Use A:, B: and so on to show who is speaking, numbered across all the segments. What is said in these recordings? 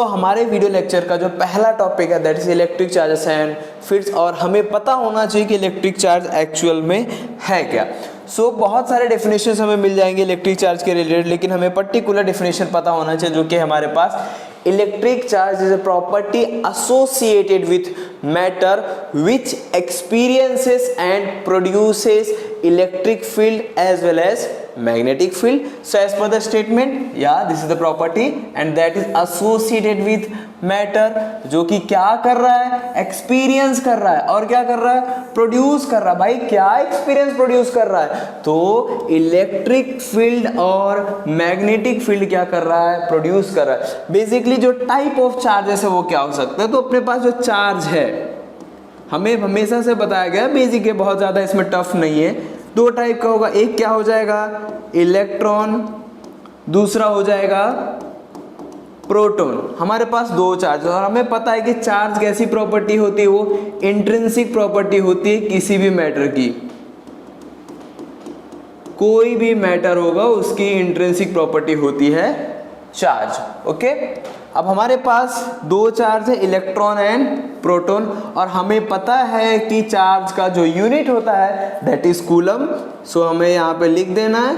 A: हमारे video lecture का जो पहला टॉपिक है that is electric charges and fits, और हमें पता होना चाहिए कि इलेक्ट्रिक चार्ज एक्चुअल में है क्या। बहुत सारे डेफिनेशंस हमें मिल जाएंगे इलेक्ट्रिक चार्ज के रिलेटेड, लेकिन हमें पर्टिकुलर डेफिनेशन पता होना चाहिए जो कि हमारे पास electric charge is a property associated with matter which experiences and produces electric field as well as magnetic field. So as per the statement, yeah, this is the property and that is associated with matter, जो कि क्या कर रहा है, experience कर रहा है, और क्या कर रहा है, प्रोड्यूस कर रहा है। भाई क्या एक्सपीरियंस प्रोड्यूस कर रहा है, तो इलेक्ट्रिक फील्ड और मैग्नेटिक फील्ड क्या कर रहा है, प्रोड्यूस कर रहा है। बेसिकली जो टाइप ऑफ चार्जेस है वो क्या हो सकता है, तो अपने पास जो चार्ज है हमें हमेशा से बताया गया, बेसिक है, बहुत ज्यादा इसमें टफ नहीं है। दो टाइप का होगा, एक क्या हो जाएगा इलेक्ट्रॉन, दूसरा हो जाएगा प्रोटॉन। हमारे पास दो चार्ज, और हमें पता है कि चार्ज कैसी प्रॉपर्टी होती है, वो इंट्रिंसिक प्रॉपर्टी होती है किसी भी मैटर की। कोई भी मैटर होगा उसकी इंट्रिंसिक प्रॉपर्टी होती है चार्ज। ओके, अब हमारे पास दो चार्ज है इलेक्ट्रॉन एंड प्रोटॉन, और हमें पता है कि चार्ज का जो यूनिट होता है दैट इज कूलम। हमें यहाँ पे लिख देना है,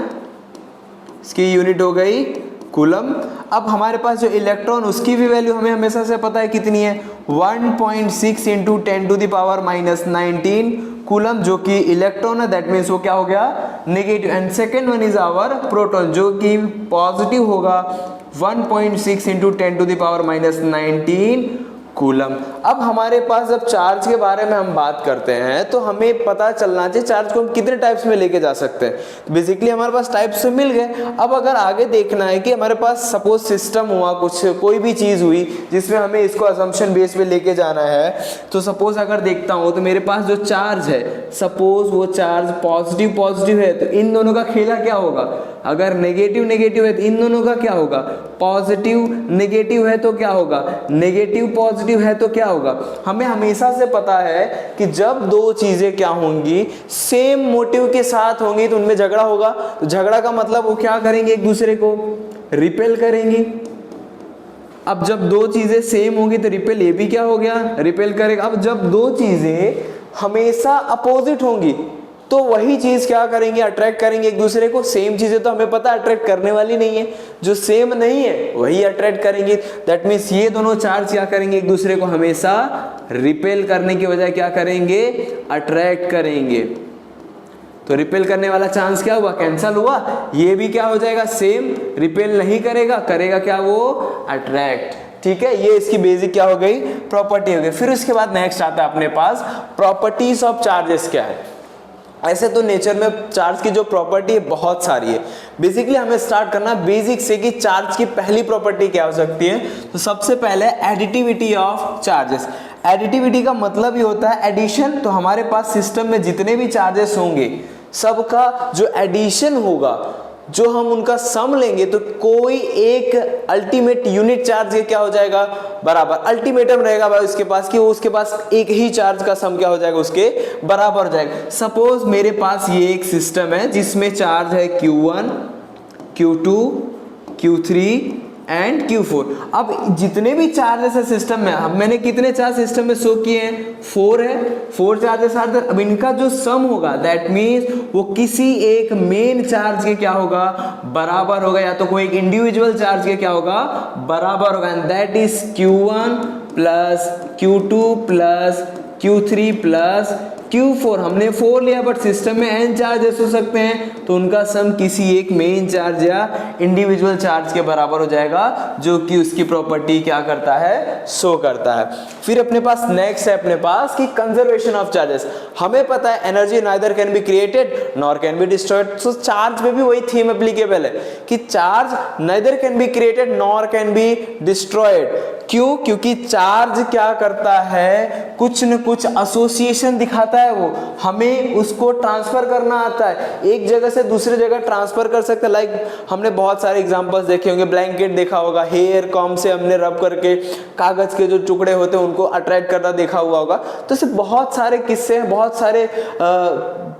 A: इसकी यूनिट हो गई कूलम। अब हमारे पास जो इलेक्ट्रॉन, उसकी भी वैल्यू हमें हमेशा से पता है कितनी है, 1.6 इंटू 10⁻⁻19 कूलम, जो कि इलेक्ट्रॉन है, दैट मीन्स वो क्या हो गया, negative. And second one is our proton, जो कि पॉजिटिव होगा, 1.6 इंटू 10⁻⁻19 कूलम। अब हमारे पास जब चार्ज के बारे में हम बात करते हैं तो हमें पता चलना चाहिए चार्ज को हम कितने टाइप्स में लेके जा सकते हैं। तो बेसिकली हमारे पास टाइप्स तो मिल गए। अब अगर आगे देखना है कि हमारे पास सपोज सिस्टम हुआ, कुछ कोई भी चीज हुई जिसमें हमें इसको असम्पशन बेस पे लेके जाना है, तो सपोज अगर देखता हूं तो मेरे पास जो चार्ज है, सपोज वो चार्ज पॉजिटिव पॉजिटिव है, तो इन दोनों का खेला क्या होगा, अगर नेगेटिव नेगेटिव है तो इन दोनों का क्या होगा, पॉजिटिव नेगेटिव है तो क्या होगा, नेगेटिव पॉजिटिव है तो क्या होगा। हमें हमेशा से पता है कि जब दो चीजें क्या होंगी, सेम मोटिव के साथ होंगी, तो उनमें झगड़ा होगा। तो झगड़ा का मतलब वो क्या करेंगे, एक दूसरे को रिपेल करेंगी। अब जब दो चीजें सेम होंगी तो रिपेल, ये भी क्या हो गया, रिपेल करेगा। अब जब दो चीजें हमेशा अपोजिट होंगी तो वही चीज क्या करेंगे, अट्रैक्ट करेंगे एक दूसरे को। सेम चीजें तो हमें पता अट्रैक्ट करने वाली नहीं है, जो सेम नहीं है वही अट्रैक्ट करेंगे। दैट मीन्स ये दोनों चार्ज क्या करेंगे, एक दूसरे को हमेशा रिपेल करने की बजाय क्या करेंगे, अट्रैक्ट करेंगे। तो रिपेल करने वाला चांस क्या हुआ, कैंसल हुआ। ये भी क्या हो जाएगा, सेम, रिपेल नहीं करेगा, करेगा क्या, वो अट्रैक्ट। ठीक है, ये इसकी बेसिक क्या हो गई, प्रॉपर्टी हो गई। फिर उसके बाद नेक्स्ट आता है अपने पास प्रॉपर्टीज ऑफ चार्जेस क्या है। ऐसे तो नेचर में चार्ज की जो प्रॉपर्टी है बहुत सारी है। बेसिकली हमें स्टार्ट करना बेसिक से कि चार्ज की पहली प्रॉपर्टी क्या हो सकती है। तो सबसे पहले एडिटिविटी ऑफ चार्जेस। एडिटिविटी का मतलब ही होता है एडिशन। तो हमारे पास सिस्टम में जितने भी चार्जेस होंगे सबका जो एडिशन होगा, जो हम उनका सम लेंगे, तो कोई एक अल्टीमेट यूनिट चार्ज के क्या हो जाएगा, बराबर। अल्टीमेटम रहेगा भाई उसके पास कि वो उसके पास एक ही चार्ज का सम क्या हो जाएगा, उसके बराबर हो जाएगा। सपोज मेरे पास ये एक सिस्टम है जिसमें चार्ज है Q1, Q2, Q3 and Q4। अब जितने भी चार्जेस है सिस्टम में, अब मैंने कितने चार्ज सिस्टम में शो किए हैं, 4 है, 4 चार्जेस आर देयर। अब इनका जो सम होगा दैट मीन्स वो किसी एक मेन चार्ज के क्या होगा, बराबर होगा, या तो कोई एक इंडिविजुअल चार्ज के क्या होगा, बराबर होगा। And that is Q1 plus Q2 plus Q3 plus Q4। हमने 4 लिया, बट सिस्टम में n चार्जेस हो सकते हैं, तो उनका सम किसी एक मेन चार्ज या इंडिविजुअल चार्ज के बराबर हो जाएगा, जो कि उसकी प्रॉपर्टी क्या करता है, शो करता है। फिर अपने पास नेक्स्ट है अपने पास कि कंजर्वेशन ऑफ चार्जेस। हमें पता है energy neither can be created nor can be destroyed. So charge में भी वही थीम एप्लीकेबल है कि charge neither can be created nor can be destroyed. क्यों, क्योंकि चार्ज क्या करता है, कुछ न कुछ एसोसिएशन दिखाता है, वो हमें उसको ट्रांसफर करना आता है, एक जगह से दूसरे जगह ट्रांसफर कर सकते हैं। लाइक हमने बहुत सारे एग्जांपल्स देखे होंगे, ब्लैंकेट देखा होगा, हेयर कॉम से हमने रब करके कागज के जो टुकड़े होते हैं उनको अट्रैक्ट करना देखा हुआ होगा। तो ऐसे बहुत सारे किस्से हैं, बहुत सारे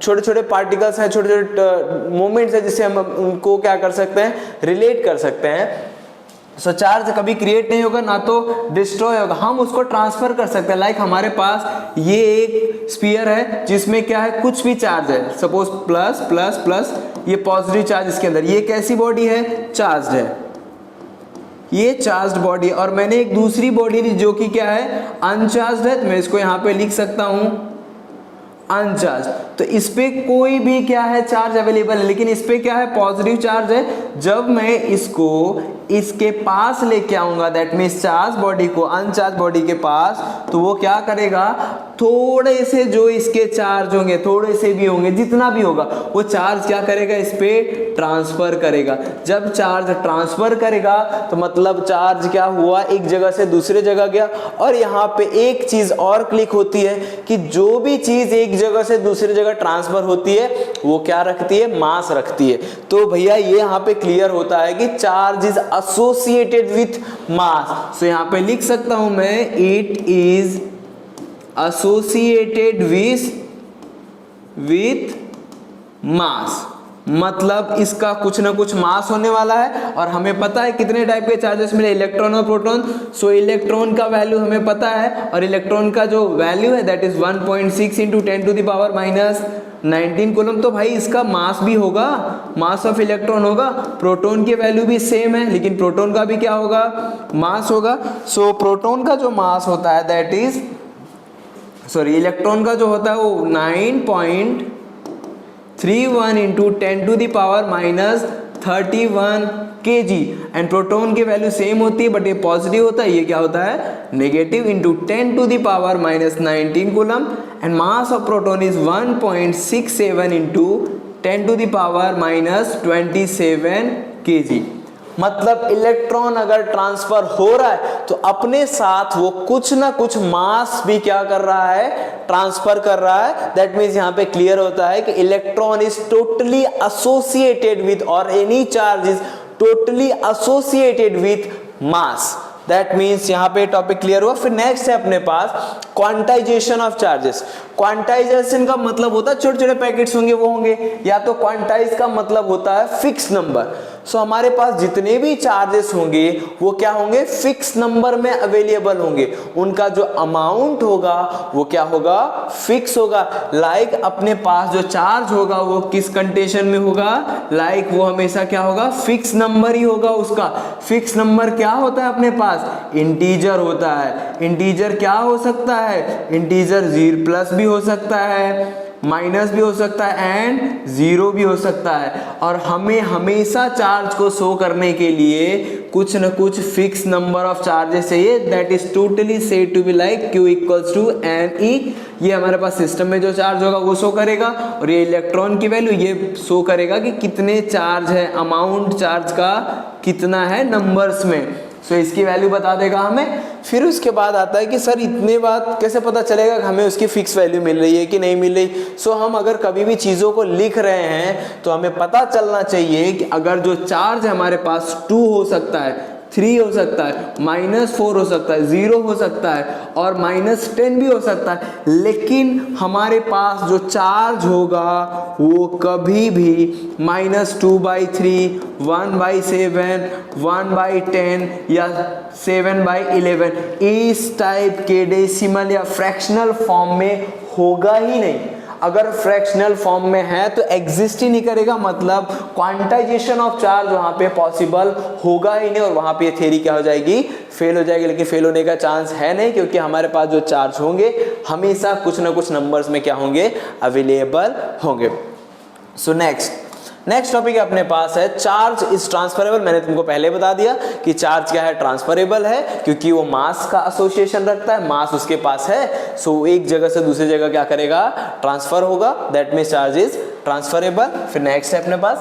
A: छोटे छोटे पार्टिकल्स हैं, छोटे छोटे मोमेंट्स हैं जिससे हम उनको क्या कर सकते हैं, रिलेट कर सकते हैं। सो चार्ज कभी क्रिएट नहीं होगा ना तो डिस्ट्रॉय होगा, हम उसको ट्रांसफर कर सकते हैं। लाइक हमारे पास ये एक स्फीयर है जिसमें क्या है, कुछ भी चार्ज है, सपोज प्लस प्लस प्लस, ये पॉजिटिव चार्ज इसके अंदर, ये कैसी बॉडी है, चार्ज है, ये चार्ज बॉडी। और मैंने एक दूसरी बॉडी ली जो कि क्या है, अनचार्ज है, तो मैं इसको यहाँ पे लिख सकता हूँ अनचार्ज। तो इस पे कोई भी क्या है, चार्ज अवेलेबल है, लेकिन इस पे क्या है, पॉजिटिव चार्ज है। जब मैं इसको इसके पास लेके आऊंगा, दैट मीन्स चार्ज बॉडी को अनचार्ज बॉडी के पास, तो वो क्या करेगा, थोड़े से जो इसके चार्ज होंगे, थोड़े से भी होंगे, जितना भी होगा, वो चार्ज क्या करेगा, इस पे ट्रांसफर करेगा। जब चार्ज ट्रांसफर करेगा तो मतलब चार्ज क्या हुआ, एक जगह से दूसरे जगह गया। और यहाँ पे एक चीज और क्लिक होती है कि जो भी चीज एक जगह से दूसरी जगह ट्रांसफर होती है वो क्या रखती है, मास रखती है। तो भैया ये यहाँ पे क्लियर होता है कि charge is associated with mass. So यहाँ पे लिख सकता हूं मैं, it is associated with mass, मतलब इसका कुछ ना कुछ मास होने वाला है। और हमें पता है कितने टाइप के चार्जेस मिले, इलेक्ट्रॉन और प्रोटॉन। सो इलेक्ट्रॉन का वैल्यू हमें पता है, और इलेक्ट्रॉन का जो वैल्यू है दैट इज 1.6 इंटू 10⁻⁻19 कूलम। तो भाई इसका मास भी होगा, मास ऑफ इलेक्ट्रॉन होगा। प्रोटॉन की वैल्यू भी सेम है, लेकिन प्रोटॉन का भी क्या होगा, मास होगा। सो प्रोटॉन का जो मास होता है दैट इज, सॉरी, इलेक्ट्रॉन का जो होता है वो 9.31 इंटू 10⁻31 kg, एंड प्रोटॉन की वैल्यू सेम होती है, बट ये पॉजिटिव होता है, ये क्या होता है, negative into 10⁻⁻19 coulomb, and mass of proton is 1.67 into 10⁻27 kg। मतलब इलेक्ट्रॉन अगर ट्रांसफर हो रहा है तो अपने साथ वो कुछ ना कुछ मास भी क्या कर रहा है, ट्रांसफर कर रहा है। दैट मीन्स यहाँ पे क्लियर होता है कि electron is totally associated with, और any charge is totally associated with mass. That means यहाँ पे टॉपिक क्लियर हुआ। फिर नेक्स्ट है अपने पास क्वांटाइजेशन ऑफ चार्जेस। क्वांटाइजेशन का मतलब होता है छोटे छोटे पैकेट्स होंगे वो होंगे, या तो क्वांटाइज का मतलब होता है फिक्स नंबर। सो हमारे पास जितने भी चार्जेस होंगे वो क्या होंगे, फिक्स नंबर में अवेलेबल होंगे, उनका जो अमाउंट होगा वो क्या होगा, फिक्स होगा। लाइक अपने पास जो चार्ज होगा वो किस कंडीशन में होगा, लाइक वो हमेशा क्या होगा, फिक्स नंबर ही होगा। उसका फिक्स नंबर क्या होता है अपने पास, इंटीजर होता है। इंटीजर क्या हो सकता है, इंटीजर 0+ भी हो सकता है, माइनस भी हो सकता है, एंड 0 भी हो सकता है। और हमें हमेशा चार्ज को शो करने के लिए कुछ न कुछ फिक्स नंबर ऑफ चार्जेस चाहिए, that is totally said to be like Q equals to NE। ये हमारे पास सिस्टम में जो चार्ज होगा वो शो करेगा, और ये इलेक्ट्रॉन की वैल्यू ये शो करेगा कि कितने चार्ज है, अमाउंट चार्ज का कितना है नंबर्स में। सो इसकी वैल्यू बता देगा हमें। फिर उसके बाद आता है कि सर इतने बात कैसे पता चलेगा कि हमें उसकी फिक्स वैल्यू मिल रही है कि नहीं मिल रही। सो हम अगर कभी भी चीज़ों को लिख रहे हैं तो हमें पता चलना चाहिए कि अगर जो चार्ज है हमारे पास 2 हो सकता है, 3 हो सकता है, -4 हो सकता है, 0 हो सकता है, और -10 भी हो सकता है, लेकिन हमारे पास जो चार्ज होगा वो कभी भी -2/3, 1/7, 1/10 या 7/11 इस टाइप के डेसिमल या फ्रैक्शनल फॉर्म में होगा ही नहीं। अगर फ्रैक्शनल फॉर्म में है तो एग्जिस्ट ही नहीं करेगा, मतलब क्वांटाइजेशन ऑफ चार्ज वहां पे पॉसिबल होगा ही नहीं, और वहां पे थ्योरी क्या हो जाएगी, फेल हो जाएगी। लेकिन फेल होने का चांस है नहीं, क्योंकि हमारे पास जो चार्ज होंगे हमेशा कुछ ना कुछ नंबर्स में क्या होंगे, अवेलेबल होंगे। सो नेक्स्ट टॉपिक अपने पास है चार्ज इज ट्रांसफरेबल। मैंने तुमको पहले बता दिया कि चार्ज क्या है, ट्रांसफरेबल है, क्योंकि वो मास का एसोसिएशन रखता है, मास उसके पास है। सो एक जगह से दूसरी जगह क्या करेगा, ट्रांसफर होगा, that means charge is transferable. फिर नेक्स्ट है अपने पास,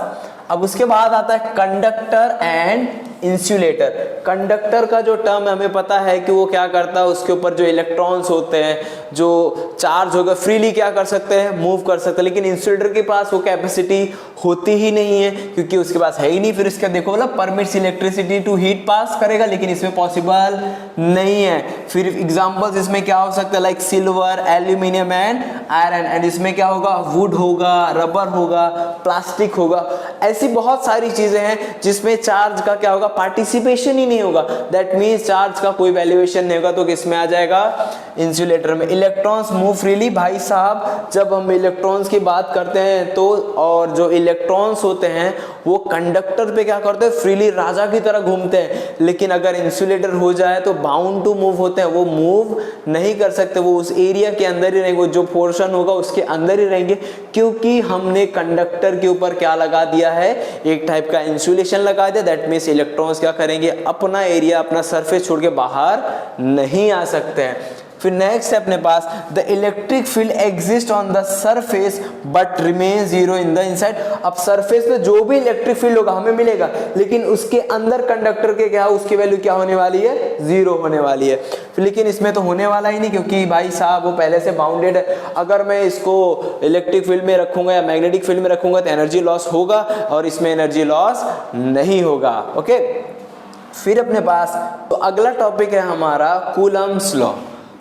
A: अब उसके बाद आता है कंडक्टर एंड इंसुलेटर। कंडक्टर का जो टर्म हमें पता है कि वो क्या करता है, उसके ऊपर जो इलेक्ट्रॉन्स होते हैं, जो चार्ज होगा, फ्रीली क्या कर सकते हैं, मूव कर सकते हैं। लेकिन इंसुलेटर के पास वो कैपेसिटी होती ही नहीं है, क्योंकि उसके पास है ही नहीं। फिर इसका देखो, मतलब परमिट्स इलेक्ट्रिसिटी टू हीट पास करेगा, लेकिन इसमें पॉसिबल नहीं है। फिर एग्जांपल्स इसमें क्या हो सकता है, like silver, aluminium and iron. And इसमें क्या होगा, वुड होगा, रबर होगा, प्लास्टिक होगा। ऐसी बहुत सारी चीजें हैं जिसमें चार्ज का क्या होगा, पार्टिसिपेशन ही नहीं होगा। दैट मीन्स चार्ज का कोई वैल्यूएशन नहीं होगा। तो किसमें आ जाएगा, इंसुलेटर में। इलेक्ट्रॉन्स मूव फ्रीली, भाई साहब जब हम इलेक्ट्रॉन्स की बात करते हैं तो, और जो इलेक्ट्रॉन्स होते हैं वो कंडक्टर पे क्या करते हैं, फ्रीली राजा की तरह घूमते हैं। लेकिन अगर इंसुलेटर हो जाए तो बाउंड टू मूव होते हैं, वो मूव नहीं कर सकते, वो उस एरिया के अंदर ही रहेंगे, जो पोर्शन होगा उसके अंदर ही रहेंगे, क्योंकि हमने कंडक्टर के ऊपर क्या लगा दिया है, एक टाइप का इंसुलेशन लगा दिया। दैट मीन्स इलेक्ट्रॉन्स क्या करेंगे, अपना एरिया, अपना सरफेस छोड़ के बाहर नहीं आ सकते हैं। फिर नेक्स्ट है अपने पास, the electric field exist on the surface but remain zero in the inside. अब सरफेस पे जो भी इलेक्ट्रिक फील्ड होगा हमें मिलेगा, लेकिन उसके अंदर कंडक्टर के क्या, उसकी वैल्यू क्या होने वाली है, जीरो होने वाली है। लेकिन इसमें तो होने वाला ही नहीं, क्योंकि भाई साहब वो पहले से बाउंडेड है। अगर मैं इसको इलेक्ट्रिक फील्ड में रखूंगा या मैग्नेटिक फील्ड में रखूंगा तो एनर्जी लॉस होगा, और इसमें एनर्जी लॉस नहीं होगा। ओके, फिर अपने पास तो अगला टॉपिक है हमारा कूलम्ब्स लॉ।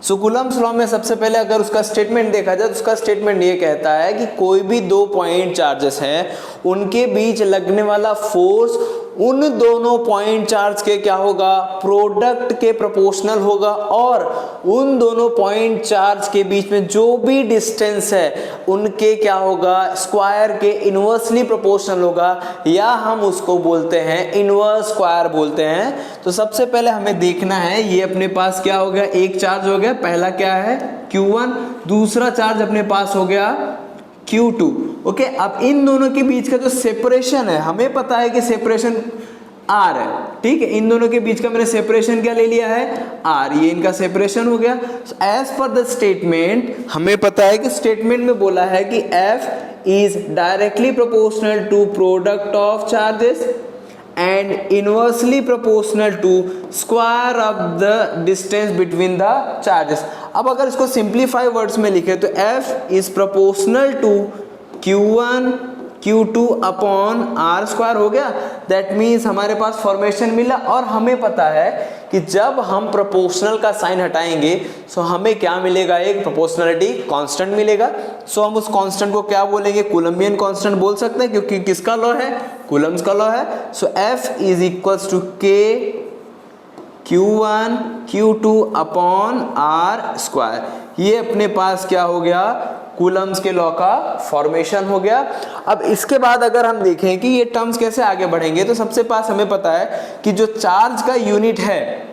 A: सो कूलम्ब्स लॉ में सबसे पहले अगर उसका स्टेटमेंट देखा जाए तो उसका स्टेटमेंट ये कहता है कि कोई भी दो पॉइंट चार्जेस हैं, उनके बीच लगने वाला फोर्स उन दोनों पॉइंट चार्ज के क्या होगा, प्रोडक्ट के प्रोपोर्शनल होगा, और उन दोनों पॉइंट चार्ज के बीच में जो भी डिस्टेंस है उनके क्या होगा, स्क्वायर के इनवर्सली प्रोपोर्शनल होगा, या हम उसको बोलते हैं इनवर्स स्क्वायर बोलते हैं। तो सबसे पहले हमें देखना है, ये अपने पास क्या हो गया, एक चार्ज हो गया, पहला क्या है Q1, दूसरा चार्ज अपने पास हो गया Q2। ओके, अब इन दोनों के बीच का जो सेपरेशन है, हमें पता है कि सेपरेशन R है, ठीक है। इन दोनों के बीच का मैंने सेपरेशन क्या ले लिया है, R, ये इनका सेपरेशन हो गया। एज पर द स्टेटमेंट, हमें पता है कि स्टेटमेंट में बोला है कि F is directly proportional to product of charges and inversely proportional to square of the distance between the charges। अब अगर इसको सिंप्लीफाई वर्ड्स में लिखे तो F is proportional to Q1 Q2 upon R square हो गया। दैट मीन्स हमारे पास formation मिला, और हमें पता है कि जब हम प्रोपोर्शनल का साइन हटाएंगे सो हमें क्या मिलेगा, एक प्रोपोर्शनलिटी कांस्टेंट मिलेगा। सो हम उस कांस्टेंट को क्या बोलेंगे, कूलम्बियन कांस्टेंट बोल सकते हैं, क्योंकि किसका लॉ है, कूलम्ब्स का लॉ है। So F is equals to K Q1 Q2 upon R square. ये अपने पास क्या हो गया, कूलम्ब्स के लॉ का फॉर्मेशन हो गया। अब इसके बाद अगर हम देखें कि ये टर्म्स कैसे आगे बढ़ेंगे, तो सबसे पास हमें पता है कि जो चार्ज का यूनिट है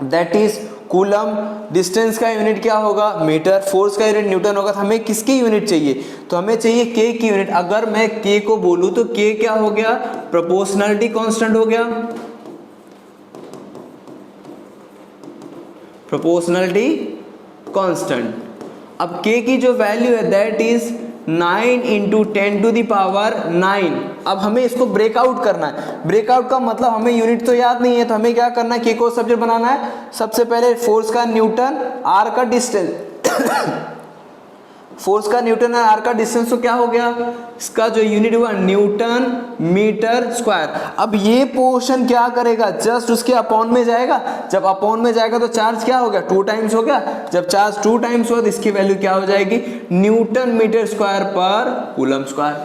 A: दैट इज कूलम, डिस्टेंस का यूनिट क्या होगा, मीटर, फोर्स का यूनिट न्यूटन होगा। तो हमें किसकी यूनिट चाहिए, तो हमें चाहिए K की यूनिट। अगर मैं K को बोलूं तो K क्या हो गया, प्रोपोर्शनलिटी कांस्टेंट हो गया, प्रोपोर्शनलिटी कांस्टेंट। अब K की जो वैल्यू है that is 9 into 10 to the power 9। अब हमें इसको ब्रेकआउट करना है। ब्रेकआउट का मतलब हमें यूनिट तो याद नहीं है, तो हमें क्या करना है, K को सब्जेक्ट बनाना है। सबसे पहले फोर्स का न्यूटन, R का डिस्टेंस फोर्स का न्यूटन है, R का डिस्टेंस, तो क्या हो गया, इसका जो यूनिट हुआ न्यूटन मीटर स्क्वायर। अब ये पोर्शन क्या करेगा, जस्ट उसके अपॉन में जाएगा। जब अपॉन में जाएगा तो चार्ज क्या हो गया, 2 टाइम्स हो गया। जब चार्ज 2 टाइम्स हुआ तो इसकी वैल्यू क्या हो जाएगी, न्यूटन मीटर स्क्वायर पर कूलम स्क्वायर।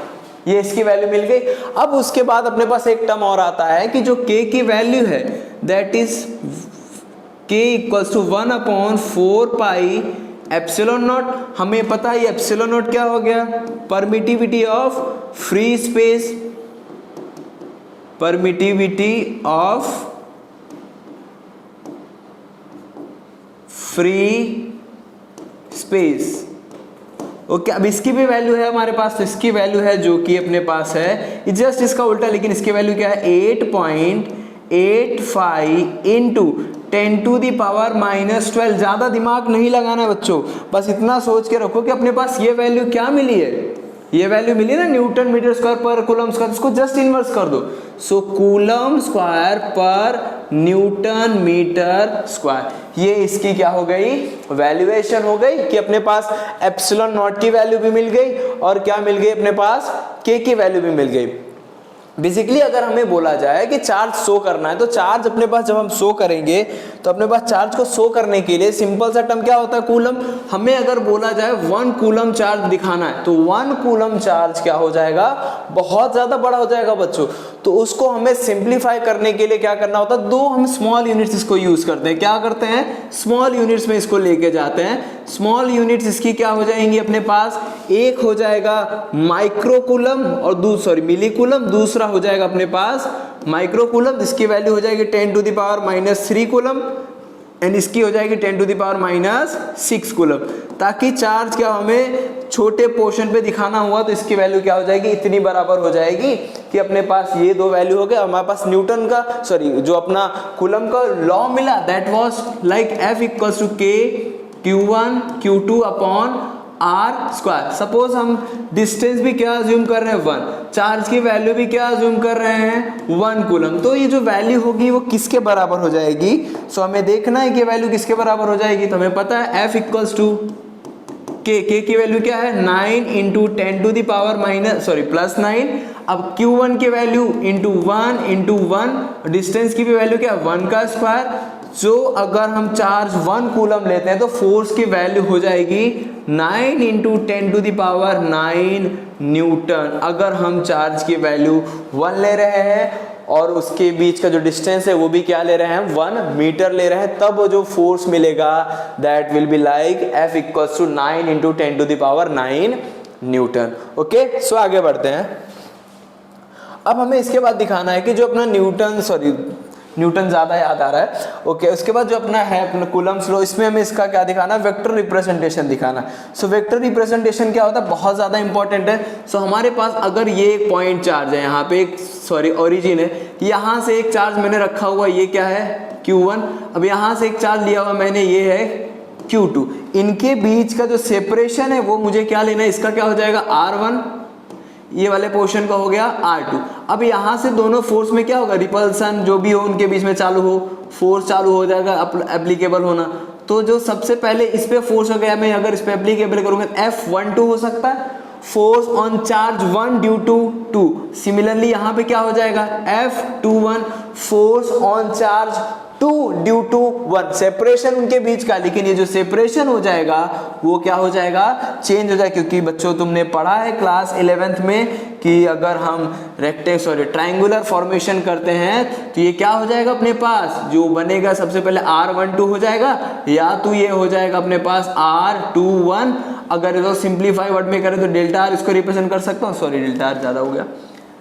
A: ये इसकी वैल्यू मिल गई। अब उसके बाद अपने पास एक टर्म और आता है कि जो K की वैल्यू है that is K equals to 1 upon 4 pi epsilon naught. हमें पता है एप्सिलॉन नॉट क्या हो गया, permittivity of free space, permittivity of free space. Okay, अब इसकी भी वैल्यू है हमारे पास, तो इसकी वैल्यू है जो कि अपने पास है जस्ट इसका उल्टा, लेकिन इसकी वैल्यू क्या है 8.85 इंटू 10 टू दी पावर -12। ज्यादा दिमाग नहीं लगाना है बच्चों, बस इतना सोच के रखो कि अपने पास ये वैल्यू क्या मिली है, ये वैल्यू मिली ना न्यूटन मीटर स्क्वायर पर कूलम स्क्वायर, इसको जस्ट इनवर्स कर दो। सो कूलम स्क्वायर पर न्यूटन मीटर स्क्वायर, ये इसकी क्या हो गई, वैल्यूएशन हो गई कि अपने पास एप्सिलॉन नॉट की वैल्यू भी मिल गई और क्या मिल गई, अपने पास K की वैल्यू भी मिल गई। बेसिकली अगर हमें बोला जाए कि चार्ज शो करना है, तो चार्ज अपने पास जब हम शो करेंगे तो अपने पास चार्ज को शो करने के लिए सिंपल सा टर्म क्या होता है, कूलम। हमें अगर बोला जाए 1 कूलम चार्ज दिखाना है तो 1 कूलम चार्ज क्या हो जाएगा, बहुत ज्यादा बड़ा हो जाएगा बच्चों। तो उसको हमें सिंप्लीफाई करने के लिए क्या करना होता है, दो हम स्मॉल यूनिट्स इसको यूज करते हैं। क्या करते हैं, स्मॉल यूनिट्स में इसको लेके जाते हैं। स्मॉल यूनिट्स इसकी क्या हो जाएंगी अपने पास, एक हो जाएगा माइक्रो कूलम और मिली कूलम, दूसरा हो जाएगा अपने पास माइक्रो कूलम, जिसकी वैल्यू हो जाएगी 10⁻³ कूलम एंड इसकी हो जाएगी 10⁻⁻6 कूलम। ताकि चार्ज क्या हमें छोटे पोर्शन पे दिखाना हुआ तो इसकी वैल्यू क्या हो जाएगी, इतनी बराबर हो जाएगी कि अपने पास ये दो वैल्यू हो गए। हमारे पास न्यूटन का जो अपना कूलम का लॉ मिला, that was like F = K Q1 Q2 upon R²। Suppose हम डिस्टेंस भी क्या अज्यूम कर रहे हैं 1, चार्ज की वैल्यू भी क्या अज्यूम कर रहे हैं 1 कूलम। तो ये जो वैल्यू होगी वो किसके बराबर हो जाएगी, सो हमें देखना है कि वैल्यू किसके बराबर हो जाएगी। तो हमें पता है F = K, K की वैल्यू क्या है 9 × 10⁻⁻9। अब Q1 की वैल्यू × 1 डिस्टेंस की भी वैल्यू क्या है 1 का स्क्वायर। जो अगर हम चार्ज 1 कूलम लेते हैं तो फोर्स की वैल्यू हो जाएगी 9 × 10⁻⁹ न्यूटन। अगर हम चार्ज की वैल्यू 1 ले रहे हैं और उसके बीच का जो डिस्टेंस है वो भी क्या ले रहे हैं 1 मीटर ले रहे हैं, तब वो जो फोर्स मिलेगा that will be like F = 9 × 10⁹ newton. Okay, so आगे बढ़ते हैं। अब हमें इसके बाद दिखाना है कि जो अपना न्यूटन ज्यादा याद आ रहा है। ओके, उसके बाद जो अपना है अपना कूलम्स लॉ, इसमें हमें इसका क्या दिखाना है, वेक्टर रिप्रेजेंटेशन दिखाना। सो वेक्टर रिप्रेजेंटेशन क्या होता है, बहुत ज्यादा इंपॉर्टेंट है। सो हमारे पास अगर ये एक पॉइंट चार्ज है, यहाँ पे एक ओरिजिन है, यहाँ से एक चार्ज मैंने रखा हुआ, ये क्या है Q1। अब यहाँ से एक चार्ज लिया हुआ मैंने, ये है Q2। इनके बीच का जो सेपरेशन है वो मुझे क्या लेना है, इसका क्या हो जाएगा R1, ये वाले पोर्शन का हो गया R2। अब यहाँ से दोनों फोर्स में क्या होगा, रिपल्सन जो भी हो उनके बीच में चालू हो, फोर्स चालू हो जाएगा एप्लीकेबल होना। तो जो सबसे पहले इस पे फोर्स हो गया, मैं अगर इस पे एप्लीकेबल करूंगा F12 हो सकता है, force on charge 1 due to 2। Similarly यहाँ पे क्या हो जाएगा F21, force on charge 2 due to 1। Separation उनके बीच का, लेकिन ये जो सेपरेशन हो जाएगा वो क्या हो जाएगा, चेंज हो जाएगा। क्योंकि बच्चों तुमने पढ़ा है क्लास 11th में कि अगर हम ट्रायंगुलर फॉर्मेशन करते हैं तो ये क्या हो जाएगा अपने पास, जो बनेगा सबसे पहले R12 हो जाएगा, या तो ये हो जाएगा अपने पास R21। अगर इसको सिंप्लीफाई वर्ड में करें तो डेल्टा R इसको रिप्रेजेंट कर सकता हूँ, डेल्टा R ज्यादा हो गया,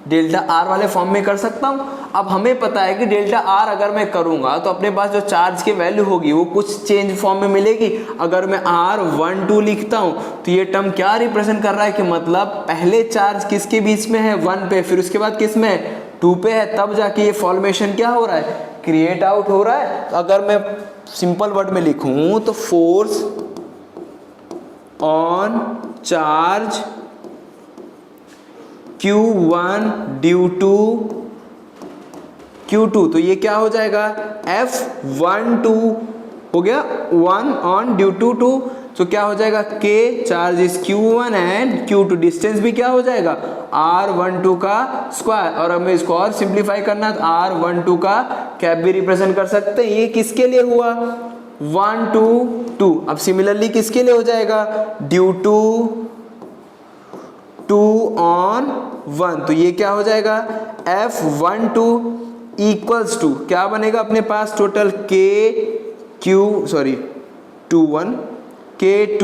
A: डेल्टा R वाले फॉर्म में कर सकता हूं। अब हमें पता है कि डेल्टा R अगर मैं करूंगा तो अपने पास जो चार्ज की वैल्यू होगी वो कुछ चेंज फॉर्म में मिलेगी। अगर मैं R12 लिखता हूं तो ये टर्म क्या रिप्रेजेंट कर रहा है कि मतलब पहले चार्ज किसके बीच में है 1 पे, फिर उसके बाद किस में है 2 पे है, तब जाके ये फॉर्मेशन क्या हो रहा है, क्रिएट आउट हो रहा है। तो अगर मैं सिंपल वर्ड में लिखूं तो force on charge Q1 due to Q2, तो ये क्या हो जाएगा F12 हो गया 1 ऑन ड्यू टू 2। तो क्या हो जाएगा K charge is Q1 and Q2, distance भी क्या हो जाएगा R12 का स्क्वायर। और हमें इसको और सिंप्लीफाई करना है तो R12 का कैप भी रिप्रेजेंट कर सकते हैं। ये किसके लिए हुआ 1 to 2। अब सिमिलरली किसके लिए हो जाएगा ड्यू टू 2 on 1, तो ये क्या हो जाएगा F12 इक्वल्स टू क्या बनेगा अपने पास total K2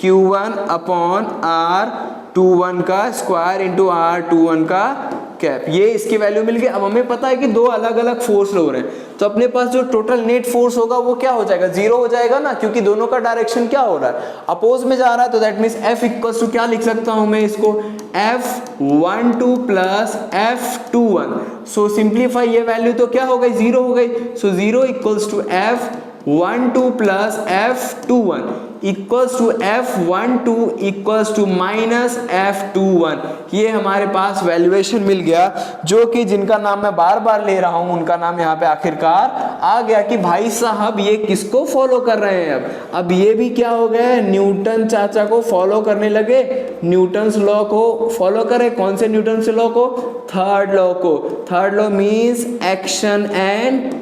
A: Q1 upon R21 का स्क्वायर इंटू R21 का कैप। ये इसकी वैल्यू मिल गई। अब हमें पता है कि दो अलग अलग फोर्स हो रहे हैं, तो अपने पास जो टोटल नेट फोर्स होगा वो क्या हो जाएगा 0 हो जाएगा ना, क्योंकि दोनों का डायरेक्शन क्या हो रहा है अपोज में जा रहा है। तो that means F equals to क्या लिख सकता हूं मैं इसको F12 plus F21। So simplify ये वैल्यू तो क्या हो गई 0 हो गई। So 0 equals to F12 plus F21 equals to F12 equals to minus F21। ये हमारे पास वैल्यूएशन मिल गया, जो कि जिनका नाम मैं बार बार ले रहा हूं उनका नाम यहाँ पे आखिरकार आ गया कि भाई साहब ये किसको फॉलो कर रहे हैं। अब ये भी क्या हो गए न्यूटन चाचा को फॉलो करने लगे, न्यूटन्स लॉ को फॉलो करें। कौन से न्यूटन से लॉ को, थर्ड लॉ को। Third law means action and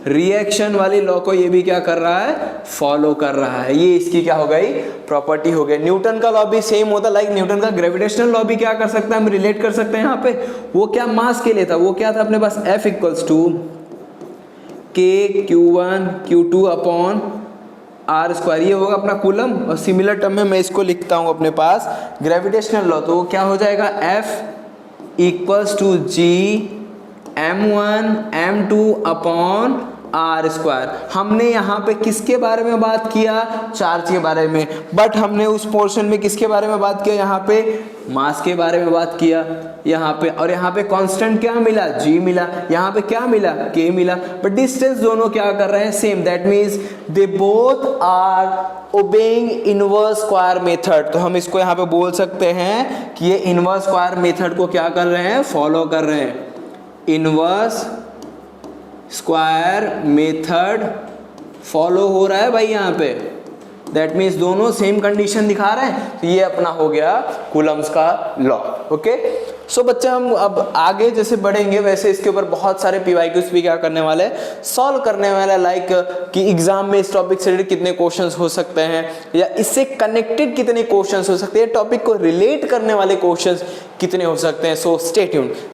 A: reaction वाली लॉ को ये भी क्या कर रहा है, फॉलो कर रहा है। ये इसकी क्या हो गई, प्रॉपर्टी हो गई। न्यूटन का लॉ भी सेम होता, लाइक न्यूटन का ग्रेविटेशनल लॉ भी क्या कर सकते हैं, हम रिलेट कर सकते हैं यहाँ पे। वो क्या मास के लिए था, वो क्या था अपने पास, F equals to KQ1 Q2 upon R square, ये होगा अपना कूलम। और सिमिलर टर्म में मैं इसको लिखता हूँ अपने पास ग्रेविटेशनल लॉ, तो वो क्या हो जाएगा, F equals to G M1 M2 upon R square. हमने यहाँ पे किसके बारे में बात किया, चार्ज के बारे में, बट हमने उस पोर्शन में किसके बारे में बात किया, यहाँ पे मास के बारे में बात किया यहाँ पे। और यहाँ पे कांस्टेंट क्या मिला, G मिला, यहाँ पे क्या मिला, K मिला, बट डिस्टेंस दोनों क्या कर रहे हैं, same. That means they both are obeying inverse square method. तो हम इसको यहाँ पे बोल सकते हैं कि ये इनवर्स स्क्वायर मेथड को क्या कर रहे हैं, फॉलो कर रहे हैं। इनवर्स स्क्वायर मेथड फॉलो हो रहा है भाई यहाँ पे। दैट मीन्स दोनों सेम कंडीशन दिखा रहे हैं। तो ये अपना हो गया कूलम्स का लॉ। ओके, सो बच्चे हम अब आगे जैसे बढ़ेंगे वैसे इसके ऊपर बहुत सारे PYQs भी क्या करने वाले हैं, सॉल्व करने वाले। लाइक कि एग्जाम में इस टॉपिक से रिलेटेड कितने क्वेश्चंस हो सकते हैं, या इससे कनेक्टेड कितने क्वेश्चंस हो सकते हैं, टॉपिक को रिलेट करने वाले क्वेश्चंस कितने हो सकते हैं। So stay tuned.